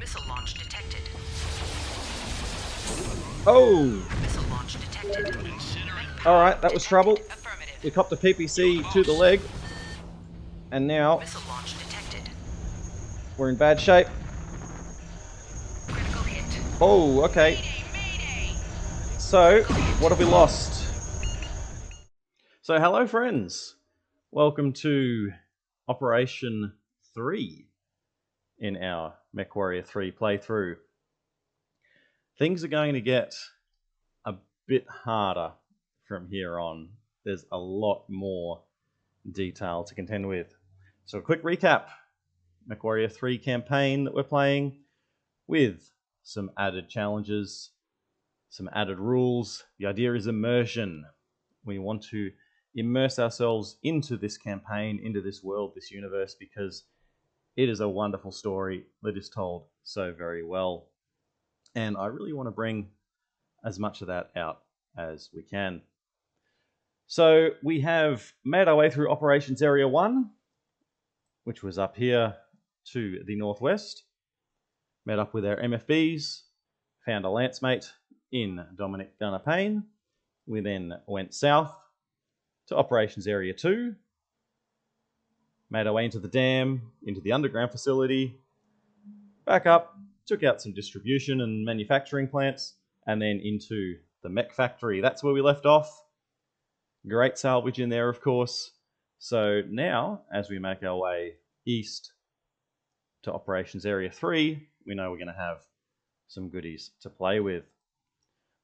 Missile launch detected. Oh! Missile launch detected. Alright, that was trouble. Affirmative. We copped a PPC to the leg. And now Missile launch detected. we're in bad shape. Critical hit. Oh, okay. Mayday! So, what have we lost? So, hello friends. Welcome to Operation 3 in our MechWarrior 3 playthrough. Things are going to get a bit harder from here on. There's a lot more detail to contend with. So a quick recap. MechWarrior 3 campaign that we're playing with some added challenges, some added rules. The idea is immersion. We want to immerse ourselves into this campaign, into this world, this universe, because it is a wonderful story that is told so very well. And I really want to bring as much of that out as we can. So we have made our way through Operations Area 1, which was up here to the northwest. Met up with our MFBs, found a lance mate in Dominic Gunner Payne. We then went south to Operations Area 2, made our way into the dam, into the underground facility, back up, took out some distribution and manufacturing plants, and then into the mech factory. That's where we left off. Great salvage in there, of course. So now, as we make our way east to Operations Area 3, we know we're going to have some goodies to play with.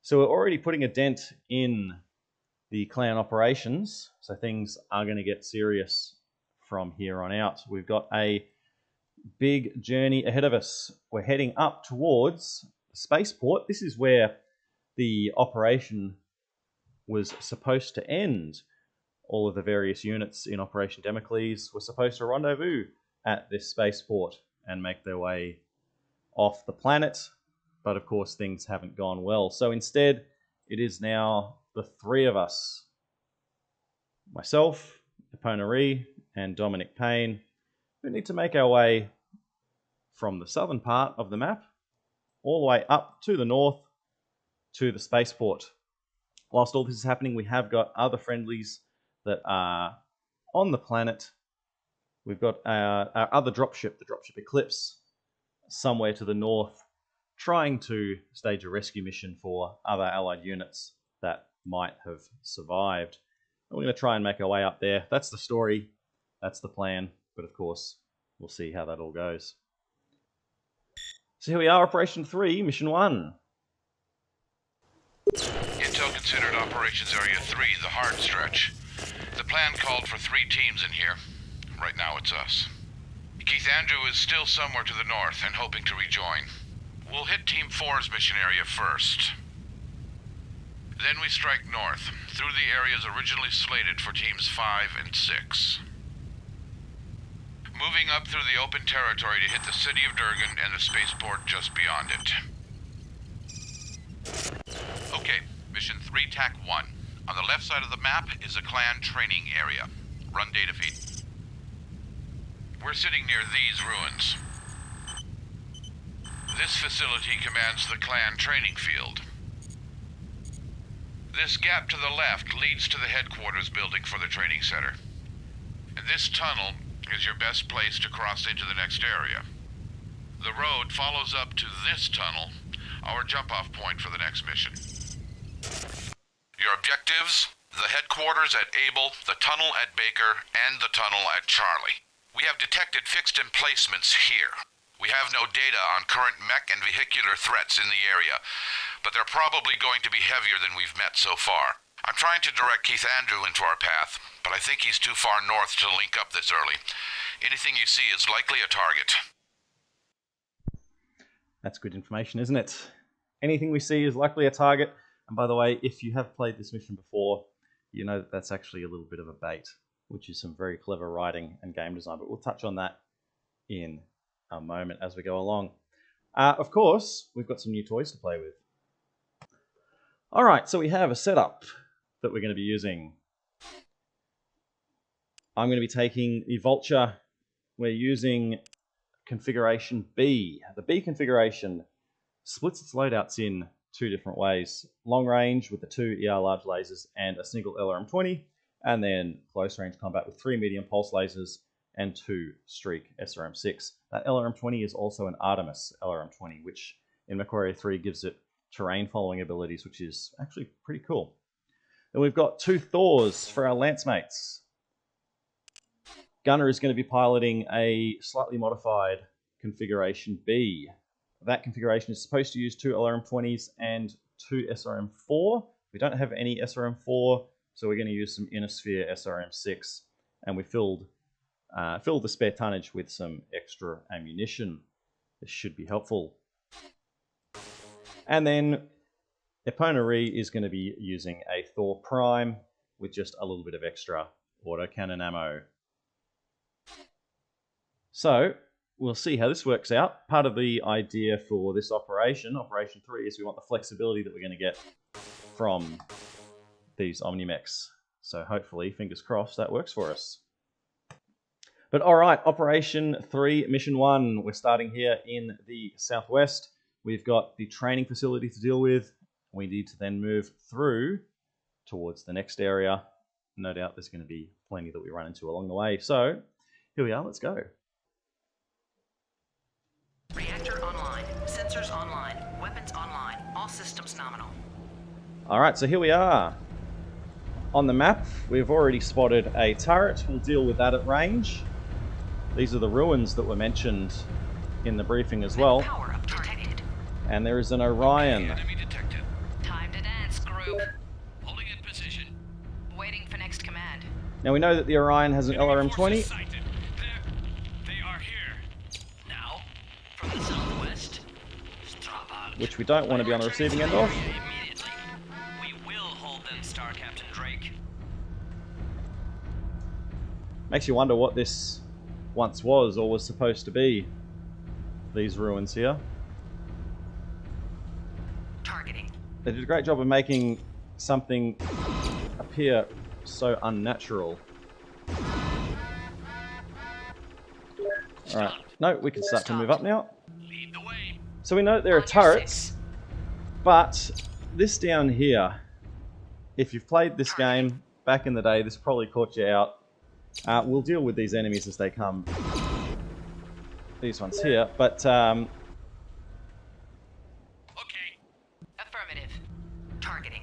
So we're already putting a dent in the clan operations, so things are going to get serious from here on out. We've got a big journey ahead of us. We're heading up towards the spaceport. This is where the operation was supposed to end. All of the various units in Operation Damocles were supposed to rendezvous at this spaceport and make their way off the planet, but of course things haven't gone well. So instead, it is now the three of us, myself, Eponaree, and Dominic Payne, who need to make our way from the southern part of the map all the way up to the north to the spaceport. Whilst all this is happening, we have got other friendlies that are on the planet. We've got our other dropship, the Dropship Eclipse, somewhere to the north, trying to stage a rescue mission for other allied units that might have survived. And we're going to try and make our way up there. That's the story. That's the plan. But of course, we'll see how that all goes. So here we are, Operation 3, Mission 1. Intel considered Operations Area 3 the hard stretch. The plan called for 3 teams in here. Right now it's us. Keith Andrew is still somewhere to the north and hoping to rejoin. We'll hit Team 4's mission area first. Then we strike north, through the areas originally slated for Teams 5 and 6. Moving up through the open territory to hit the city of Durgan and the spaceport just beyond it. Okay, Mission 3 TAC 1. On the left side of the map is a clan training area. Run data feed. We're sitting near these ruins. This facility commands the clan training field. This gap to the left leads to the headquarters building for the training center. And this tunnel is your best place to cross into the next area. The road follows up to this tunnel, our jump-off point for the next mission. Your objectives? The headquarters at Able, the tunnel at Baker, and the tunnel at Charlie. We have detected fixed emplacements here. We have no data on current mech and vehicular threats in the area, but they're probably going to be heavier than we've met so far. I'm trying to direct Keith Andrew into our path, but I think he's too far north to link up this early. Anything you see is likely a target. That's good information, isn't it? Anything we see is likely a target. And by the way, if you have played this mission before, you know that that's actually a little bit of a bait, which is some very clever writing and game design. But we'll touch on that in a moment as we go along. Of course, we've got some new toys to play with. All right, so we have a setup that we're going to be using. I'm going to be taking the Vulture. We're using configuration B. The B configuration splits its loadouts in two different ways. Long range with the 2 ER large lasers and a single LRM-20, and then close range combat with 3 medium pulse lasers and 2 Streak SRM-6. That LRM-20 is also an Artemis LRM-20, which in MechWarrior 3 gives it terrain following abilities, which is actually pretty cool. Then we've got 2 Thors for our lance mates. Gunner is going to be piloting a slightly modified configuration B. That configuration is supposed to use 2 LRM-20s and 2 SRM-4. We don't have any SRM-4, so we're going to use some Inner Sphere SRM-6, and we filled the spare tonnage with some extra ammunition. This should be helpful. And then Eponari is going to be using a Thor Prime with just a little bit of extra autocannon ammo. So, we'll see how this works out. Part of the idea for this Operation 3, is we want the flexibility that we're going to get from these Omnimechs. So hopefully, fingers crossed, that works for us. But alright, Operation 3, Mission 1. We're starting here in the southwest. We've got the training facility to deal with. We need to then move through towards the next area. No doubt there's going to be plenty that we run into along the way. So, here we are, let's go. Reactor online. Sensors online. Weapons online. All systems nominal. Alright, so here we are. On the map, we've already spotted a turret. We'll deal with that at range. These are the ruins that were mentioned in the briefing as well. Power up detected. And there is an Orion. Enemy detected. Time to dance, group. Holding in position. Waiting for next command. Now we know that the Orion has an LRM-20. They are here. Now, from the southwest. Strava. Which we don't want to be on the receiving end of. Immediately. We will hold them, Star Captain Drake. Makes you wonder what this once was or was supposed to be. These ruins here. Targeting. They did a great job of making something appear so unnatural. Alright, no, we can start to move up now. Lead the way. So we know that there are turrets, but this down here, if you've played this game back in the day, this probably caught you out. We'll deal with these enemies as they come. These ones here, but Okay. Affirmative. Targeting.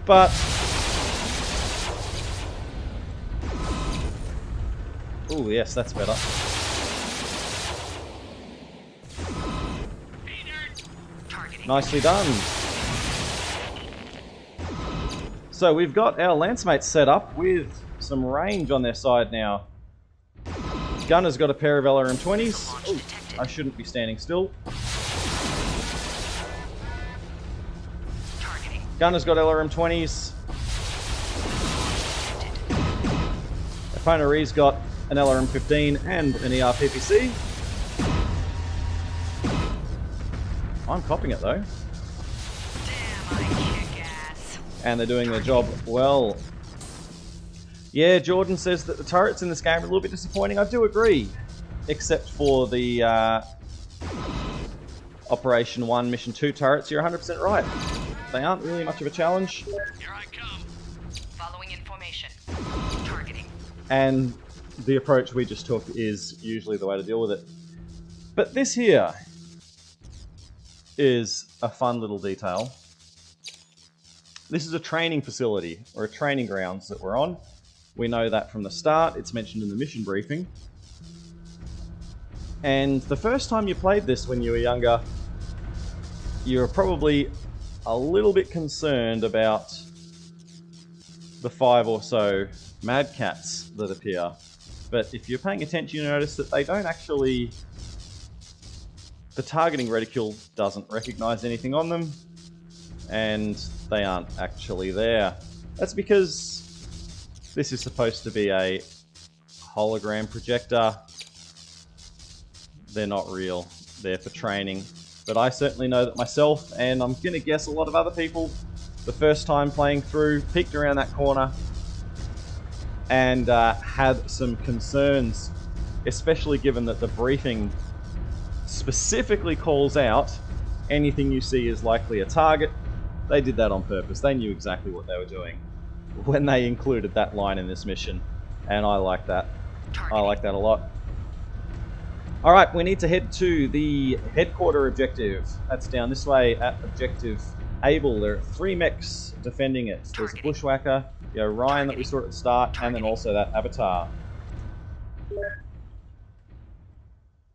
but oh yes, that's better. Targeting. Nicely done. So we've got our lance mates set up with some range on their side now. Gunner's got a pair of LRM-20s. Ooh, I shouldn't be standing still. Targeting. Gunner's got LRM-20s. Eponari's got an LRM-15 and an ER-PPC. I'm copying it though. Damn, I kick ass. And they're doing their job well. Yeah, Jordan says that the turrets in this game are a little bit disappointing. I do agree. Except for the Operation 1, Mission 2 turrets. You're 100% right. They aren't really much of a challenge. Here I come. Following information. Targeting. And the approach we just took is usually the way to deal with it. But this here is a fun little detail. This is a training facility, or a training grounds that we're on. We know that from the start. It's mentioned in the mission briefing. And the first time you played this when you were younger, you were probably a little bit concerned about the 5 or so mad cats that appear. But if you're paying attention, you notice that they don't actually... The targeting reticule doesn't recognize anything on them, and they aren't actually there. That's because this is supposed to be a hologram projector. They're not real. They're for training. But I certainly know that myself, and I'm going to guess a lot of other people, the first time playing through, peeked around that corner, and had some concerns, especially given that the briefing specifically calls out anything you see is likely a target. They did that on purpose. They knew exactly what they were doing when they included that line in this mission, and I like that. I like that a lot. Alright, we need to head to the headquarter objective. That's down this way at objective Able. There are 3 mechs defending it. There's a Bushwhacker, the Orion that we saw at the start, and then also that Avatar.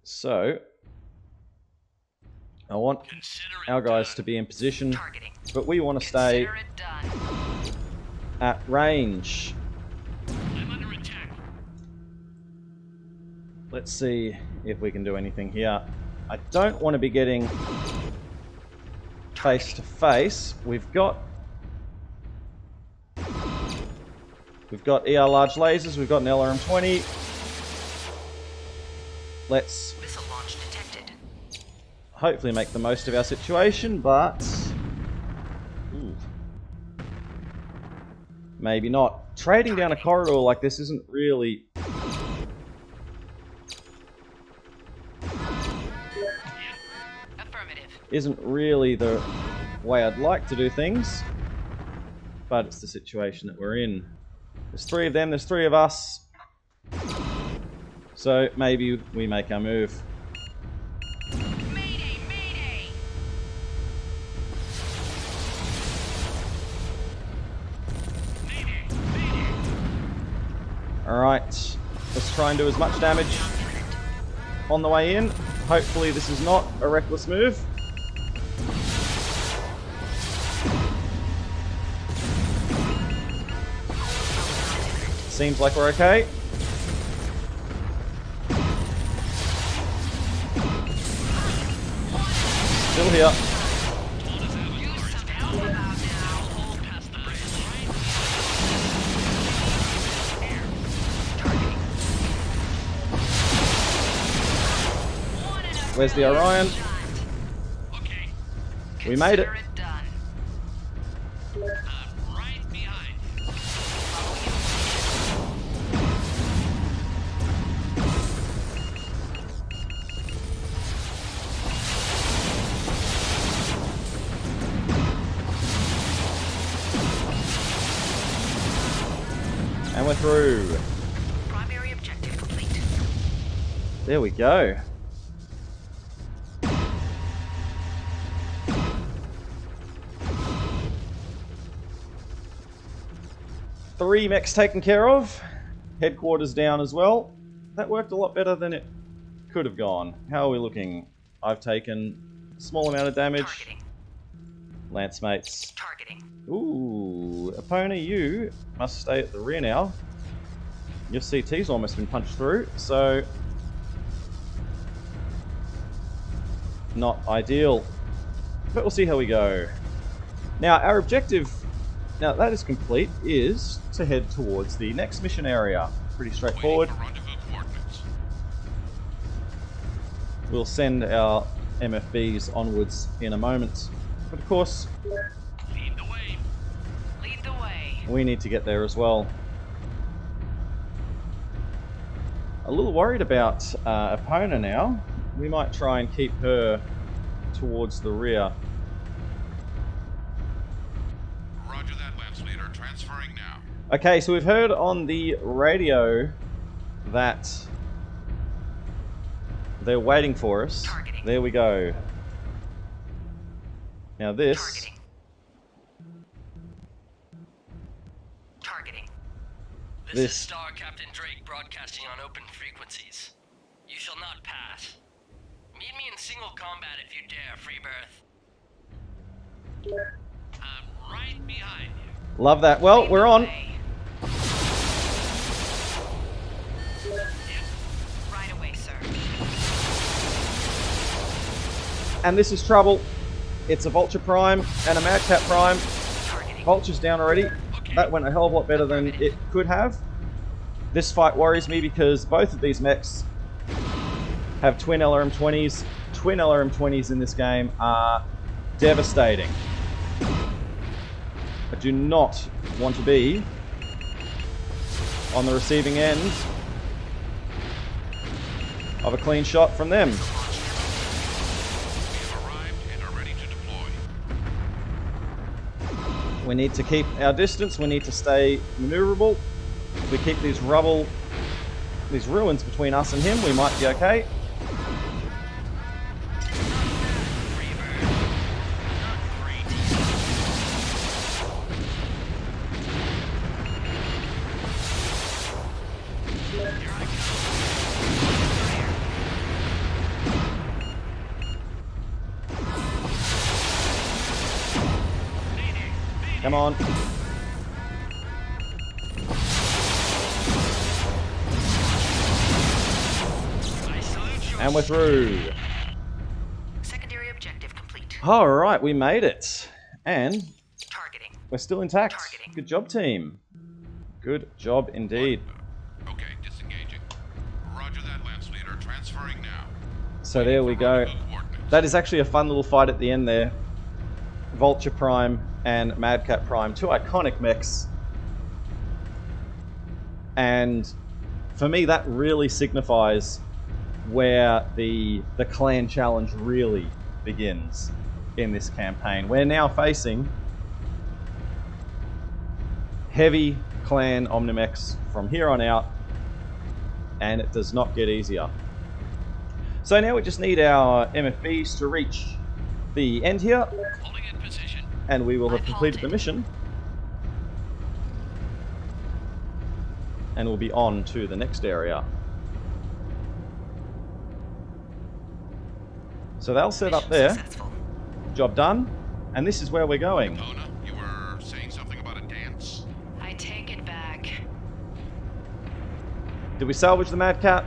So, I want our guys to be in position, but we want to stay at range. Let's see if we can do anything here. I don't want to be getting face to face. We've got ER large lasers. We've got an LRM-20. Let's hopefully make the most of our situation, but maybe not. Trading down a corridor like this isn't really the way I'd like to do things, but it's the situation that we're in. There's 3 of them, there's 3 of us, so maybe we make our move. Mayday, mayday. Alright, let's try and do as much damage on the way in. Hopefully this is not a reckless move. Seems like we're okay. Still here. Where's the Orion? We made it. And we're through. Primary objective complete. There we go. Three mechs taken care of. Headquarters down as well. That worked a lot better than it could have gone. How are we looking? I've taken a small amount of damage. Targeting. Lance mates. Targeting. Ooh, opponent, you must stay at the rear now. Your CT's almost been punched through, so not ideal. But we'll see how we go. Now, our objective, now that is complete, is to head towards the next mission area. Pretty straightforward. We'll send our MFBs onwards in a moment. But of course, Lead the way. Lead the way. we need to get there as well. A little worried about Epona now. We might try and keep her towards the rear. Roger that, Lance Leader. Transferring now. Okay, so we've heard on the radio that they're waiting for us. Targeting. There we go. Now this... Targeting. Targeting. This- is Star Captain Drake broadcasting on open frequencies. You shall not pass. Meet me in single combat if you dare, Freebirth. I'm right behind you. Love that. Well, we're on. Right away, sir. And this is trouble. It's a Vulture Prime and a Madcap Prime. Targeting. Vulture's down already. That went a hell of a lot better than it could have. This fight worries me because both of these mechs have twin LRM-20s. Twin LRM-20s in this game are devastating. I do not want to be on the receiving end of a clean shot from them. We have arrived and are ready to deploy. We need to keep our distance. We need to stay maneuverable. If we keep these ruins between us and him, we might be okay. Come on. And we're through. Secondary objective complete. Alright, we made it. And Targeting. we're still intact. Targeting. Good job, team. Good job indeed. Okay, disengaging. Roger that, Lance Leader. Transferring now. So there we go. That is actually a fun little fight at the end there. Vulture Prime and Madcat Prime, two iconic mechs. And for me, that really signifies where the clan challenge really begins in this campaign. We're now facing heavy clan Omnimechs from here on out, and it does not get easier. So now we just need our MFBs to reach the end here, Holding in position. and we will have completed the mission. And we'll be on to the next area. So they'll set up there. Successful. Job done. And this is where we're going. Mona, you were saying something about a dance? I take it back. Did we salvage the Mad Cat?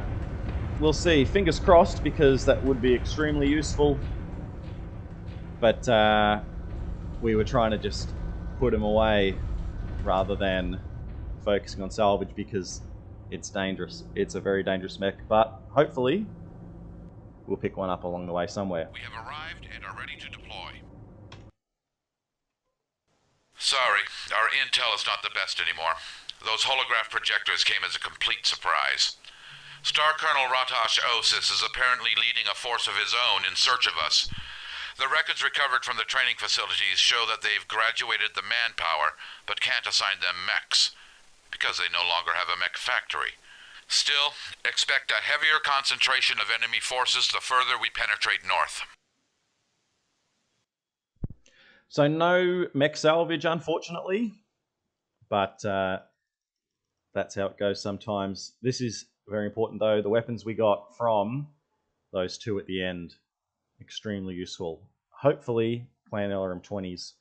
We'll see. Fingers crossed, because that would be extremely useful. But we were trying to just put him away rather than focusing on salvage, because it's dangerous. It's a very dangerous mech, but hopefully we'll pick one up along the way somewhere. We have arrived and are ready to deploy. Sorry, our intel is not the best anymore. Those holograph projectors came as a complete surprise. Star Colonel Ratash Osis is apparently leading a force of his own in search of us. The records recovered from the training facilities show that they've graduated the manpower, but can't assign them mechs, because they no longer have a mech factory. Still, expect a heavier concentration of enemy forces the further we penetrate north. So no mech salvage, unfortunately, but that's how it goes sometimes. This is very important, though. The weapons we got from those two at the end, extremely useful. Hopefully, Clan LRM-20s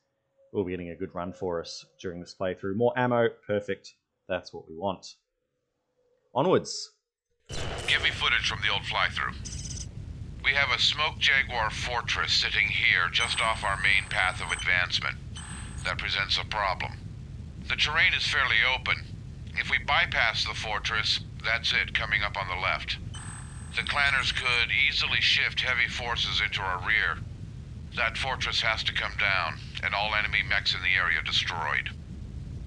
will be getting a good run for us during this playthrough. More ammo, perfect. That's what we want. Onwards. Give me footage from the old fly-through. We have a Smoke Jaguar fortress sitting here just off our main path of advancement. That presents a problem. The terrain is fairly open. If we bypass the fortress, that's it, coming up on the left. The clanners could easily shift heavy forces into our rear. That fortress has to come down, and all enemy mechs in the area destroyed.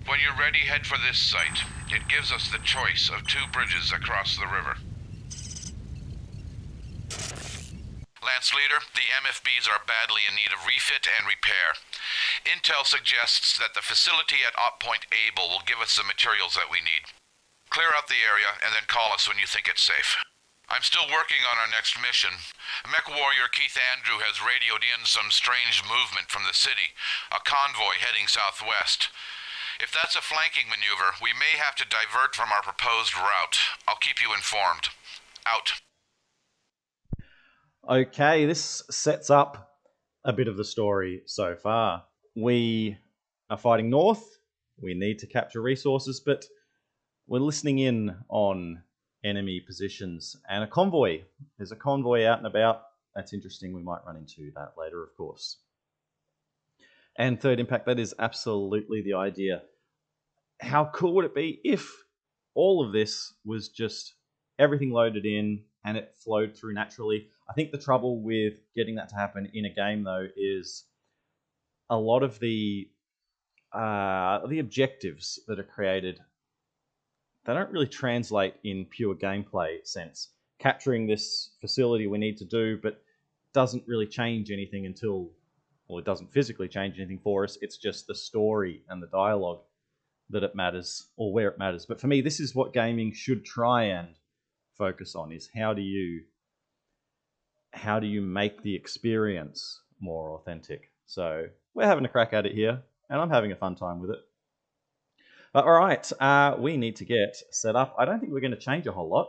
When you're ready, head for this site. It gives us the choice of two bridges across the river. Lance Leader, the MFBs are badly in need of refit and repair. Intel suggests that the facility at Op Point Able will give us the materials that we need. Clear out the area and then call us when you think it's safe. I'm still working on our next mission. MechWarrior Keith Andrew has radioed in some strange movement from the city, a convoy heading southwest. If that's a flanking maneuver, we may have to divert from our proposed route. I'll keep you informed. Out. Okay, this sets up a bit of the story so far. We are fighting north. We need to capture resources, but we're listening in on enemy positions. And a convoy. There's a convoy out and about. That's interesting. We might run into that later, of course. And third impact, that is absolutely the idea. How cool would it be if all of this was just everything loaded in and it flowed through naturally? I think the trouble with getting that to happen in a game, though, is a lot of the objectives that are created they don't really translate in pure gameplay sense. Capturing this facility we need to do, but doesn't really change anything until, well, it doesn't physically change anything for us. It's just the story and the dialogue that it matters, or where it matters. But for me, this is what gaming should try and focus on, is how do you make the experience more authentic. So we're having a crack at it here, and I'm having a fun time with it. But all right, we need to get set up. I don't think we're going to change a whole lot.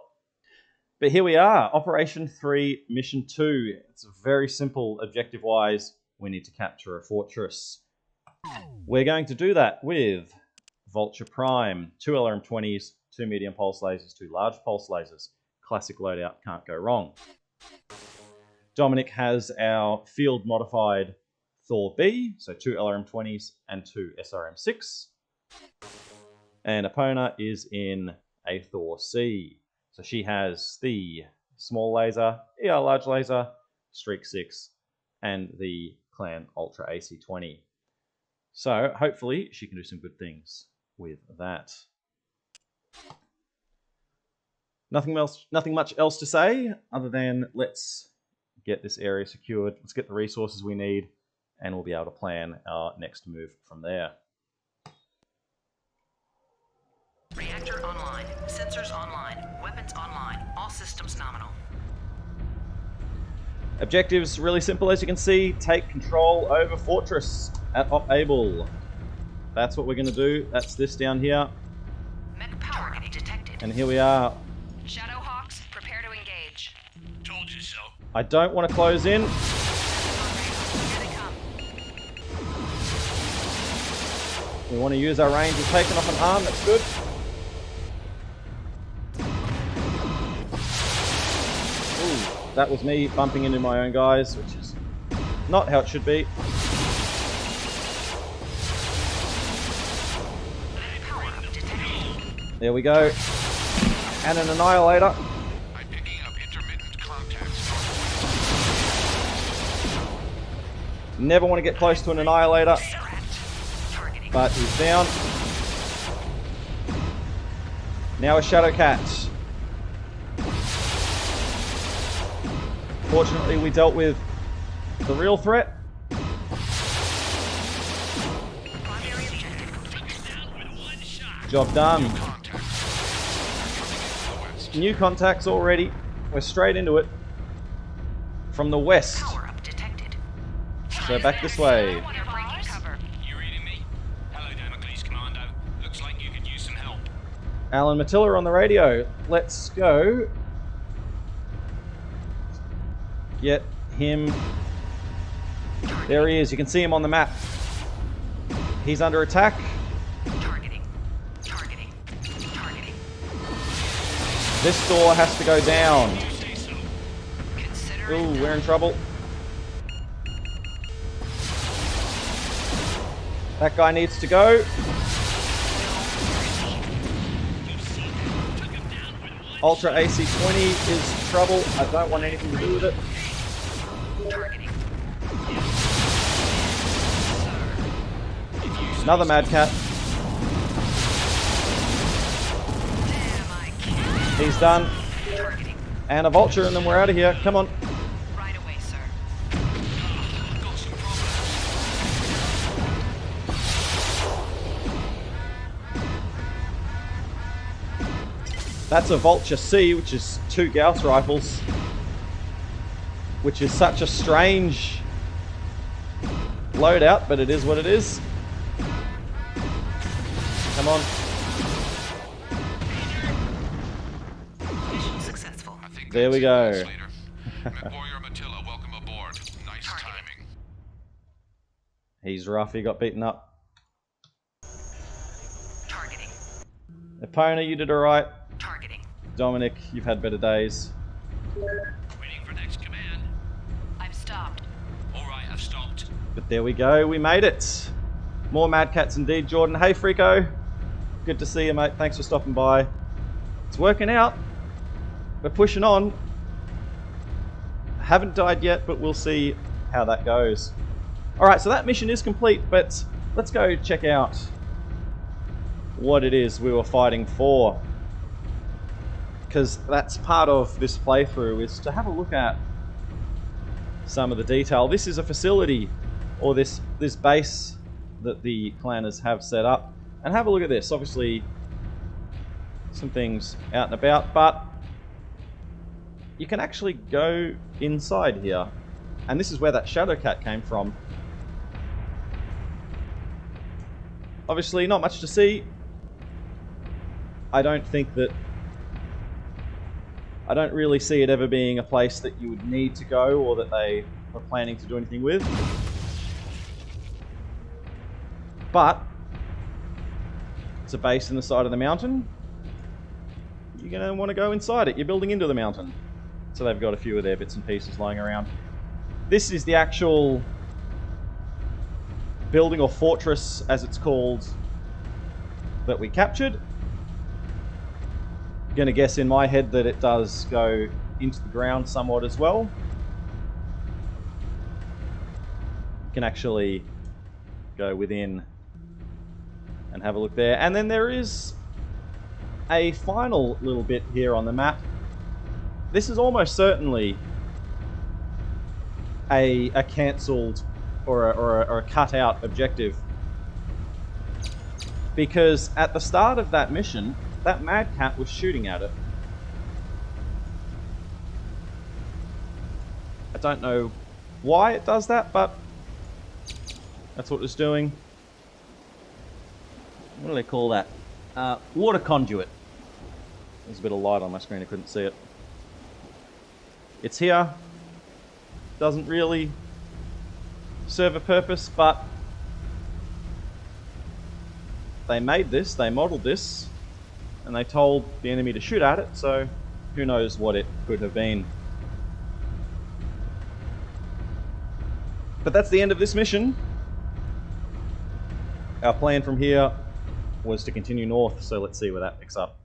But here we are, Operation 3, Mission 2. It's very simple objective-wise. We need to capture a fortress. We're going to do that with Vulture Prime, 2 LRM-20s, 2 medium pulse lasers, 2 large pulse lasers. Classic loadout, can't go wrong. Dominic has our field-modified Thor B, so 2 LRM-20s and 2 SRM-6. And Epona is in a Thor C. So she has the small laser, ER large laser, Streak 6, and the Clan Ultra AC-20. So hopefully she can do some good things with that. Nothing much else to say other than let's get this area secured, let's get the resources we need, and we'll be able to plan our next move from there. Reactor online. Sensors online. Weapons online. All systems nominal. Objectives really simple, as you can see. Take control over Fortress at Op Able. That's what we're going to do. That's this down here. Mech power detected. And here we are. Shadowhawks, prepare to engage. Told you so. I don't want to close in. Here they come. We want to use our range. We've taken off an arm. That's good. Ooh, that was me bumping into my own guys, which is not how it should be. There we go. And an Annihilator. I'm picking up intermittent contacts. Never want to get close to an Annihilator. Targeting. But he's down. Now a Shadow Cat. Fortunately, we dealt with the real threat. Primary objective complete. Job done. New contacts already. We're straight into it. From the west. Power up detected. So back this way. You're breaking cover. You reading me? Hello, Damocles Commando. Looks like you could use some help. Alan Matilla on the radio. Let's go. Get him. There he is. You can see him on the map. He's under attack. Targeting. Targeting. Targeting. This door has to go down. Consider Ooh, we're in trouble. That guy needs to go. Ultra AC-20 is trouble. I don't want anything to do with it. targeting. Another Mad Cat. Damn, I can't. He's done. Targeting. And a Vulture, and then we're out of here. Come on. Right away, sir. Got some problems. That's a Vulture C, which is 2 Gauss rifles. Which is such a strange loadout, but it is what it is. Come on. Mission successful. I think There we go. that's it, Leader. MechWarrior Matilla, welcome aboard. Nice timing. He's rough, he got beaten up. Targeting. Epona, you did alright. Targeting. Dominic, you've had better days. Waiting for next command. I've stopped. Alright, I've stopped. But there we go, we made it. More Mad Cats indeed, Jordan. Hey, Frico. Good to see you, mate. Thanks for stopping by. It's working out. We're pushing on. Haven't died yet, but we'll see how that goes. Alright, so that mission is complete, but let's go check out what it is we were fighting for. because that's part of this playthrough, is to have a look at some of the detail. This is a facility, or this base that the clanners have set up, and have a look at this. Obviously some things out and about, but you can actually go inside here, and this is where that shadow cat came from. Obviously not much to see. I don't really see it ever being a place that you would need to go, or that they were planning to do anything with. But it's a base in the side of the mountain. You're going to want to go inside it. You're building into the mountain. So they've got a few of their bits and pieces lying around. This is the actual building, or fortress as it's called, that we captured. I'm going to guess in my head that it does go into the ground somewhat as well. You can actually go within and have a look there. And then there is a final little bit here on the map. This is almost certainly a cancelled or a cut out objective, because at the start of that mission, that mad cat was shooting at it. I don't know why it does that, but that's what it's doing. What do they call that? Water conduit. There's a bit of light on my screen, I couldn't see it. It's here. Doesn't really serve a purpose, but they made this, they modeled this, and they told the enemy to shoot at it, so who knows what it could have been. But that's the end of this mission. Our plan from here was to continue north, so let's see where that picks up.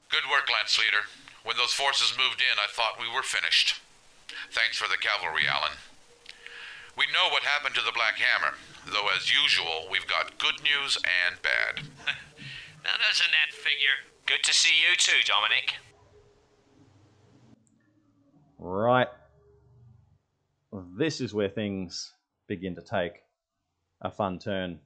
Good work, Lance Leader. When those forces moved in, I thought we were finished. Thanks for the cavalry, Alan. We know what happened to the Black Hammer, though as usual, we've got good news and bad. Now doesn't that figure? Good to see you too, Dominic. Right. This is where things begin to take a fun turn.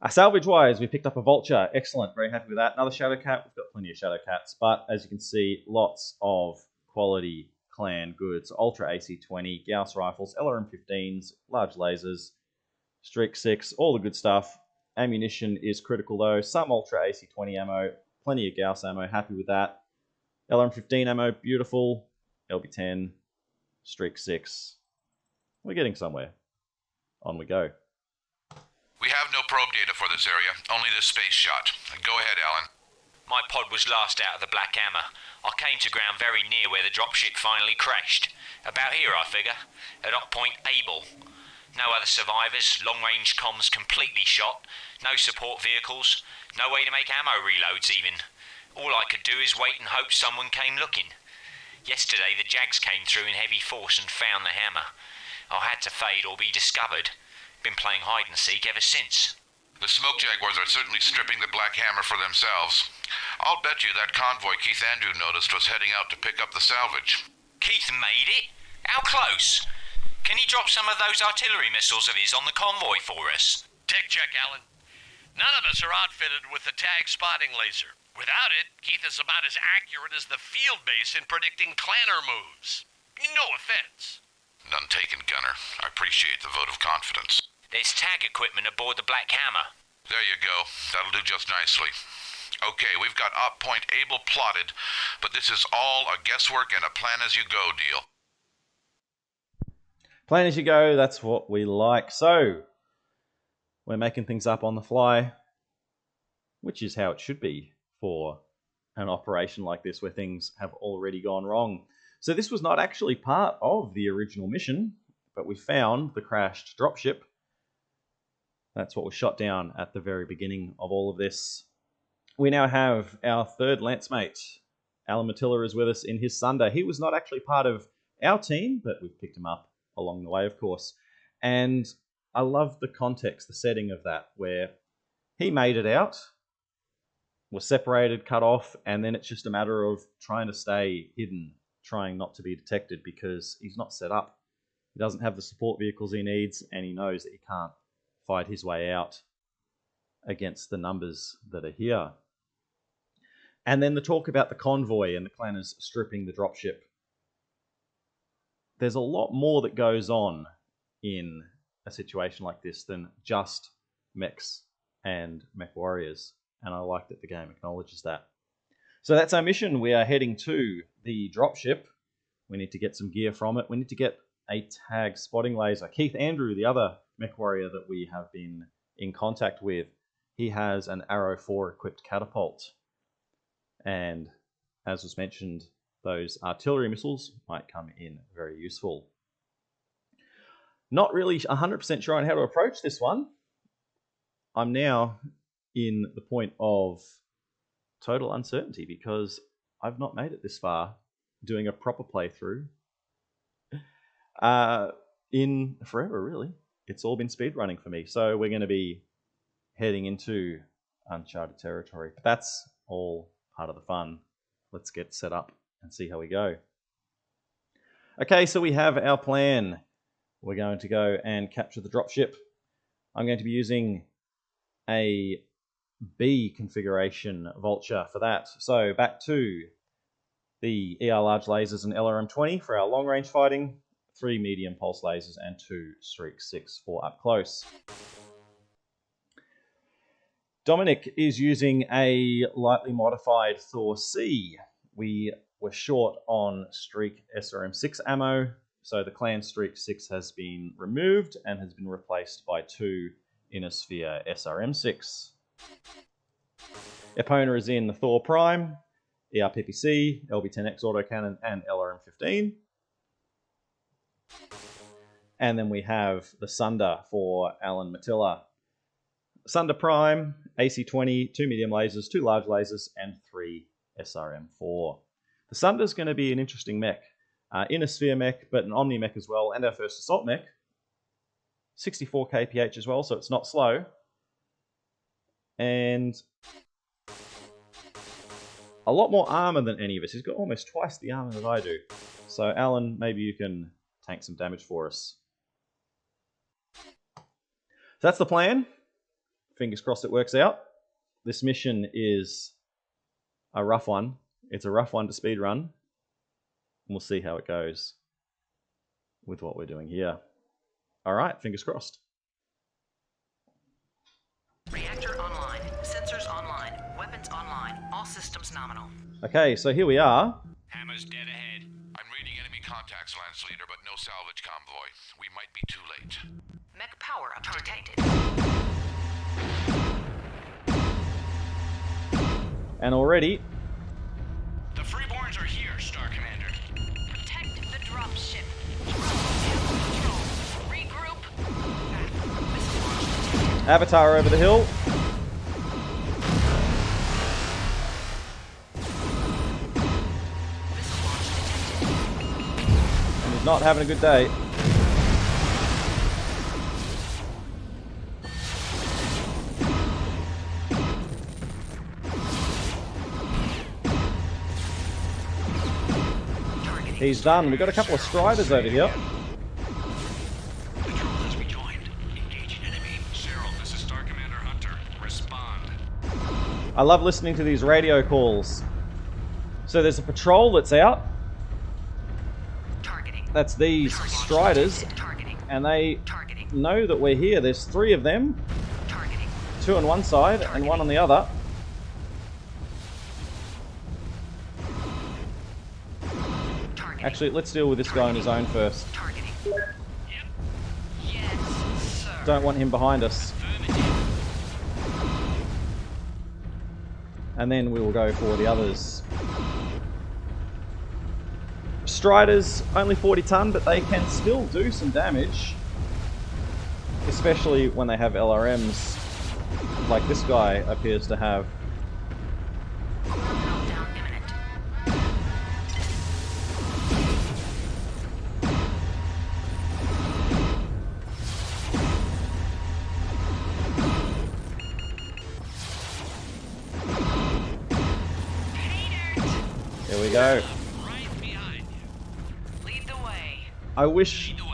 Salvage-wise, we picked up a vulture. Excellent, very happy with that. Another shadow cat. We've got plenty of shadow cats, but as you can see, lots of quality clan goods. Ultra AC-20, Gauss rifles, LRM-15s, large lasers, Streak 6, all the good stuff. Ammunition is critical though. Some Ultra AC-20 ammo, plenty of Gauss ammo, happy with that. LRM-15 ammo, beautiful. LB-10, Streak 6. We're getting somewhere. On we go. We have no probe data for this area, only the space shot. Go ahead, Alan. My pod was last out of the Black Hammer. I came to ground very near where the dropship finally crashed. About here, I figure. At Op Point Able. No other survivors, long-range comms completely shot, no support vehicles, no way to make ammo reloads even. All I could do is wait and hope someone came looking. Yesterday the Jags came through in heavy force and found the hammer. I had to fade or be discovered. Been playing hide and seek ever since. The smoke jaguars are certainly stripping the Black Hammer for themselves. I'll bet you that convoy Keith Andrew noticed was heading out to pick up the salvage. Keith made it? How close? Can he drop some of those artillery missiles of his on the convoy for us? Tech check, Alan. None of us are outfitted with the tag spotting laser. Without it, Keith is about as accurate as the field base in predicting clanner moves. No offense. None taken, Gunner. I appreciate the vote of confidence. There's tag equipment aboard the Black Hammer. There you go. That'll do just nicely. Okay, we've got Op Point Able plotted, but this is all a guesswork and a plan-as-you-go deal. Plan as you go, that's what we like. So, we're making things up on the fly, which is how it should be for an operation like this where things have already gone wrong. So this was not actually part of the original mission, but we found the crashed dropship. That's what was shot down at the very beginning of all of this. We now have our third lance mate. Alan Matilla is with us in his Sunder. He was not actually part of our team, but we've picked him up along the way, of course. And I love the context, the setting of that, where he made it out We're separated, cut off, and then it's just a matter of trying to stay hidden, trying not to be detected because he's not set up. He doesn't have the support vehicles he needs, and he knows that he can't fight his way out against the numbers that are here. And then the talk about the convoy and the clanners stripping the dropship. There's a lot more that goes on in a situation like this than just mechs and mech warriors, and I like that the game acknowledges that. So that's our mission. We are heading to the dropship. We need to get some gear from it. We need to get a tag spotting laser. Keith Andrew, the other mech warrior that we have been in contact with, he has an Arrow 4 equipped catapult. And as was mentioned, those artillery missiles might come in very useful. Not really 100% sure on how to approach this one. I'm now in the point of total uncertainty because I've not made it this far doing a proper playthrough in forever, really. It's all been speedrunning for me. So we're going to be heading into uncharted territory. But that's all part of the fun. Let's get set up and see how we go. Okay, so we have our plan. We're going to go and capture the dropship. I'm going to be using a B configuration vulture for that. So back to the ER large lasers and LRM-20 for our long range fighting, 3 medium pulse lasers and 2 Streak 6 for up close. Dominic is using a lightly modified Thor C. We were short on Streak SRM-6 ammo, so the clan Streak 6 has been removed and has been replaced by 2 Innosphere SRM-6. Epona is in the Thor Prime, ERPPC, LB-10X autocannon, and LRM-15. And then we have the Sunder for Alan Matilla. Sunder Prime, AC-20, 2 medium lasers, 2 large lasers, and 3 SRM-4. The Sunder's going to be an interesting mech. Innosphere mech, but an Omni mech as well, and our first assault mech. 64 kph as well, so it's not slow. And a lot more armor than any of us. He's got almost twice the armor that I do. So Alan, maybe you can tank some damage for us. So that's the plan. Fingers crossed it works out. This mission is a rough one. It's a rough one to speedrun. We'll see how it goes with what we're doing here. All right, fingers crossed. Reactor online. Sensors online. Weapons online. All systems nominal. Okay, so here we are. Hammer's dead ahead. I'm reading enemy contacts, Lance Leader, but no salvage convoy. We might be too late. Mech power up detected. And already... The Freeborns are here, Star Commander. Protect the dropship. Regroup. Avatar over the hill. And he's not having a good day. He's done. We've got a couple of Striders over here. Patrol has rejoined. Engaging enemy. Cheryl, this is Star Commander Hunter. Respond. I love listening to these radio calls. So there's a patrol that's out. Targeting. That's these Striders. Targeting. And they Targeting. know that we're here. There's 3 of them. Targeting. 2 on one side and 1 on the other. Actually, let's deal with this guy on his own first. Targeting. Yes, sir. Don't want him behind us. And then we will go for the others. Striders, only 40 ton, but they can still do some damage. Especially when they have LRMs, like this guy appears to have. Meltdown imminent. Here we go. Right behind you. Lead the way. I wish Lead the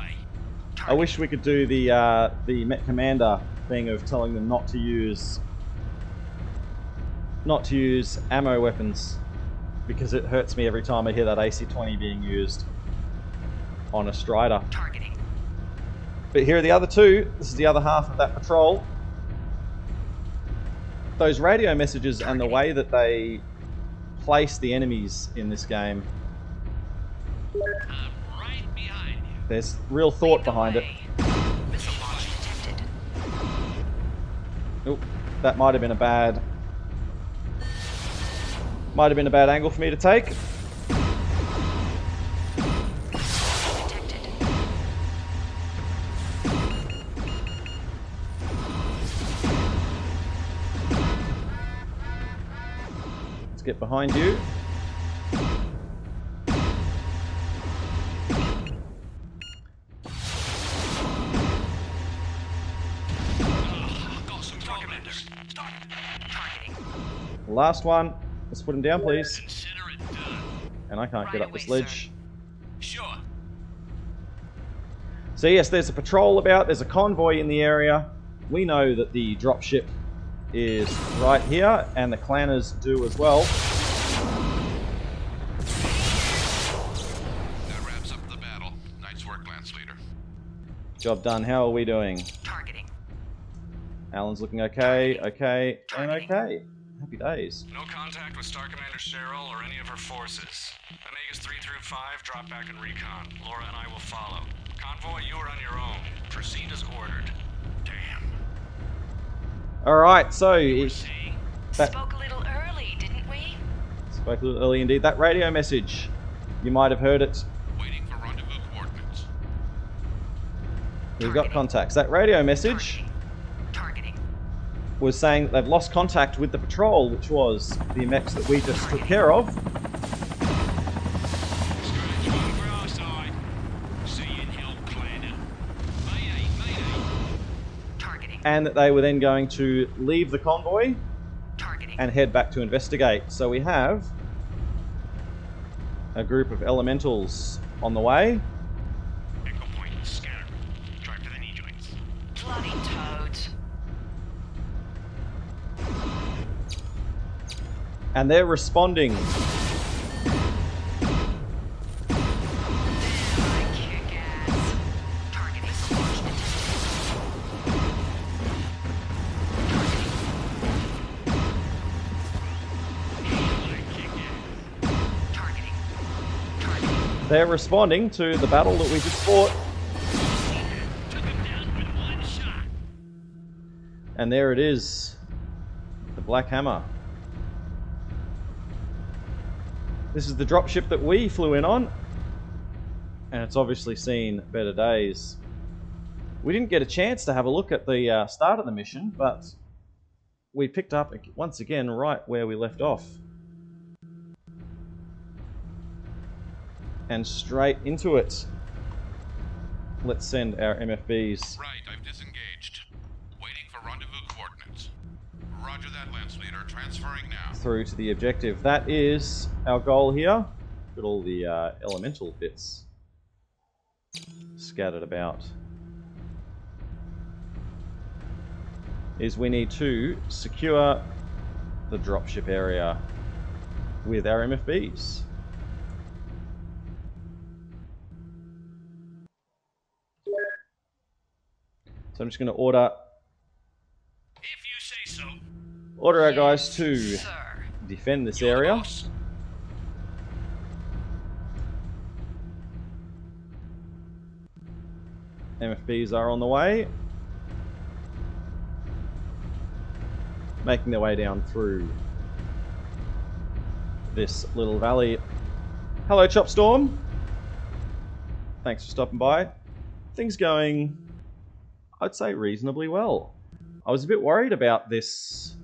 way. we could do the Met Commander thing of telling them not to use ammo weapons, because it hurts me every time I hear that AC-20 being used on a Strider. Targeting. But here are the other two. This is the other half of that patrol. Those radio messages and the way that they place the enemies in this game, I'm right behind you. there's real thought behind it. Missile launch detected. Oop, that might have been a bad angle for me to take. Detected. Let's get behind you. Got some commanders. Start. Targeting. Last one. Let's put him down, please. Consider it done. And I can't get Right up this away, ledge. Sure. So yes, there's a patrol about. There's a convoy in the area. We know that the dropship is right here, and the clanners do as well. That wraps up the battle. Nice work, Lance Leader. Job done. How are we doing? Targeting. Alan's looking okay, okay, and okay. Happy days. No contact with Star Commander Cheryl or any of her forces. Omegas 3 through 5 drop back in recon. Laura and I will follow. Convoy, you are on your own. Proceed as ordered. Damn. Alright, so Saying. that Spoke a little early, didn't we? spoke a little early indeed. That radio message, you might have heard it. Waiting for rendezvous coordinates. We've got contacts. That radio message Targeting. was saying that they've lost contact with the patrol, which was the mechs that we just took care of. Skirmish on for our side. See you in hell, Clanner. Mayday, mayday. Targeting. And that they were then going to leave the convoy Targeting. and head back to investigate. So we have a group of elementals on the way. Echo point, scanner. Drive to the knee joints. Bloody toads. And they're responding. I kick ass. Targeting. Missile launch detected. Targeting. Targeting. They're responding to the battle that we just fought. Took him down with one shot. And there it is. The Black Hammer. This is the dropship that we flew in on. And it's obviously seen better days. We didn't get a chance to have a look at the start of the mission, but we picked up once again right where we left off. And straight into it. Let's send our MFBs. Right, I've disengaged. Waiting for rendezvous coordinates. Roger that, Lance Leader. Transferring now. Through to the objective. That is our goal here. Got all the elemental bits scattered about. Is we need to secure the dropship area with our MFBs. So I'm just going to order If you say so. our guys to Sir. defend this You're the area. boss. MFBs are on the way, making their way down through this little valley. Hello, Chopstorm. Thanks for stopping by. Things going, I'd say, reasonably well. I was a bit worried about this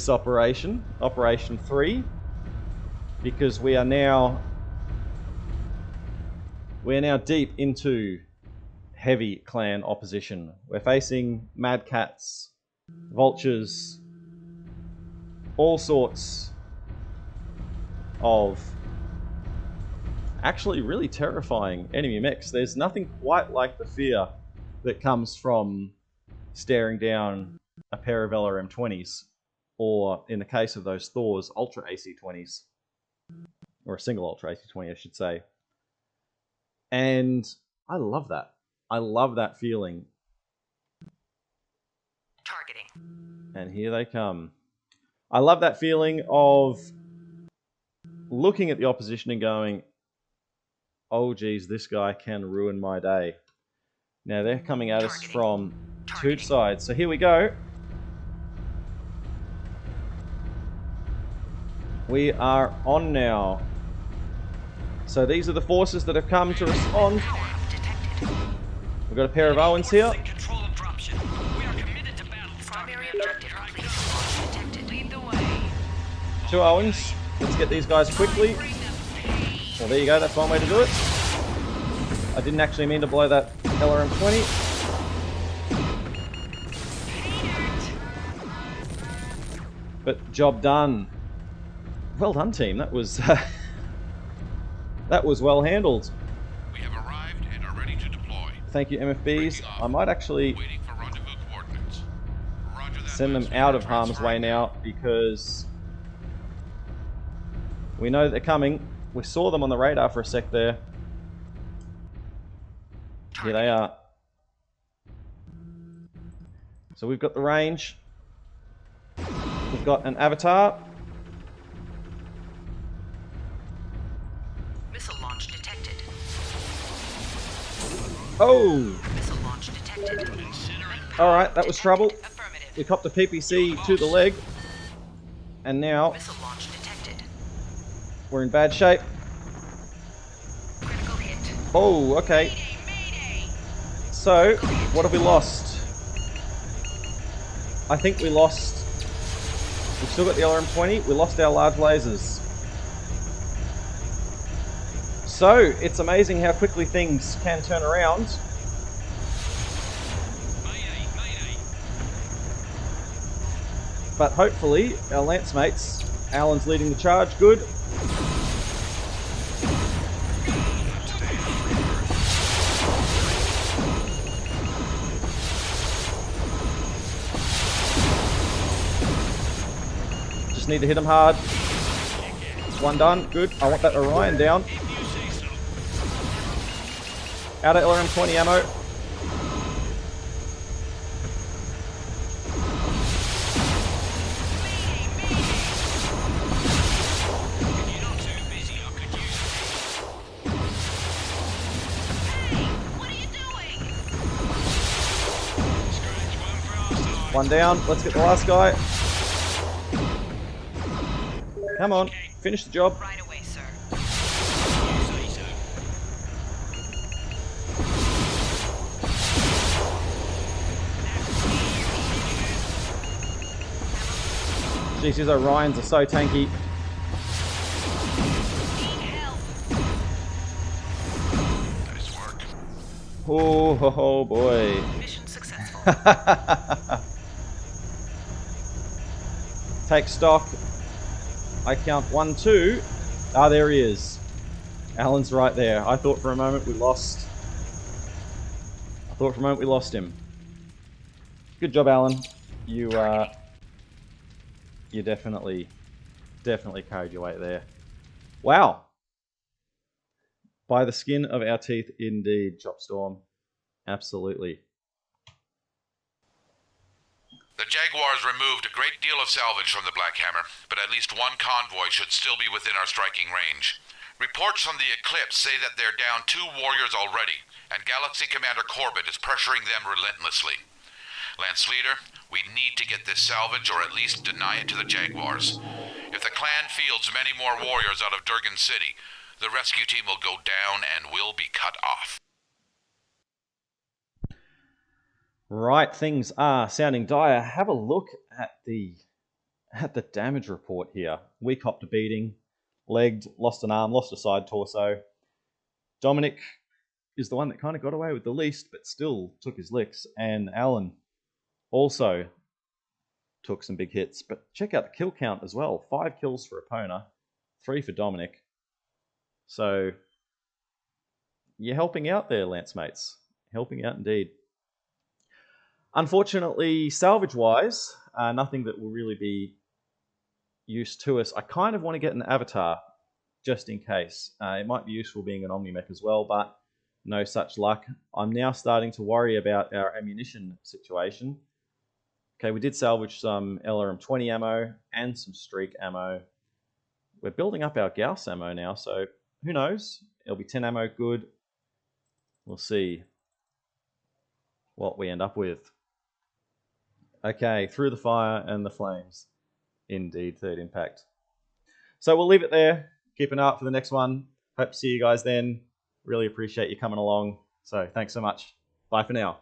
operation, Operation 3, because we are now deep into heavy clan opposition. We're facing Mad Cats, Vultures, all sorts of actually really terrifying enemy mechs. There's nothing quite like the fear that comes from staring down a pair of LRM-20s, or in the case of those Thors, Ultra AC-20s, or a single Ultra AC-20, I should say. And I love that. I love that feeling. Targeting. And here they come. I love that feeling of looking at the opposition and going, oh geez, this guy can ruin my day. Now they're coming at us from two sides. So here we go. We are on now. So these are the forces that have come to respond. We've got a pair of Owens here. Control of Dropship. We are committed to battle. Primary objective complete. Detected. Lead the way. Two Owens. Let's get these guys quickly. Well, there you go. That's one way to do it. I didn't actually mean to blow that LRM-20. But job done. Well done, team. That was that was well handled. We have arrived and are ready to deploy. Thank you, MFBs. I might actually Waiting for rendezvous coordinates. Roger that. send them out of harm's way now, because we know that they're coming. We saw them on the radar for a sec there. Here they are. So we've got the range. We've got an avatar. Missile launch detected. Oh! Missile launch detected. Alright, that was trouble. Affirmative. We copped a PPC to the leg. And now Missile launch detected. we're in bad shape. Critical hit. Oh, okay. Mayday. So, what have we lost? I think we lost... We've still got the LRM-20. We lost our large lasers. So, it's amazing how quickly things can turn around. But hopefully, our lance mates, Alan's leading the charge, good. Just need to hit him hard. One done, good. I want that Orion down. Out of LRM-20 ammo. One down. Let's get the last guy. Come on, finish the job. Right away, sir. Jeez, these Orions are so tanky. Nice work. Oh boy. Mission successful. Take stock. I count 1, 2. Ah, there he is. Alan's right there. I thought for a moment we lost. him. Good job, Alan. You definitely carried your weight there. Wow. By the skin of our teeth, indeed, Chopstorm. Absolutely. The Jaguars removed a great deal of salvage from the Black Hammer, but at least one convoy should still be within our striking range. Reports from the Eclipse say that they're down 2 warriors already, and Galaxy Commander Corbett is pressuring them relentlessly. Lance Leader, we need to get this salvage or at least deny it to the Jaguars. If the clan fields many more warriors out of Durgan City, the rescue team will go down and will be cut off. Right, things are sounding dire. Have a look at the damage report here. We copped a beating, legged, lost an arm, lost a side torso. Dominic is the one that kind of got away with the least, but still took his licks. And Alan also took some big hits. But check out the kill count as well. 5 kills for Epona. 3 for Dominic. So you're helping out there, Lance mates. Helping out indeed. Unfortunately, salvage-wise, nothing that will really be use to us. I kind of want to get an avatar just in case. It might be useful being an Omni-Mech as well, but no such luck. I'm now starting to worry about our ammunition situation. Okay, we did salvage some LRM-20 ammo and some Streak ammo. We're building up our Gauss ammo now, so who knows? It'll be 10 ammo good. We'll see what we end up with. Okay, through the fire and the flames. Indeed, third impact. So we'll leave it there. Keep an eye out for the next one. Hope to see you guys then. Really appreciate you coming along. So thanks so much. Bye for now.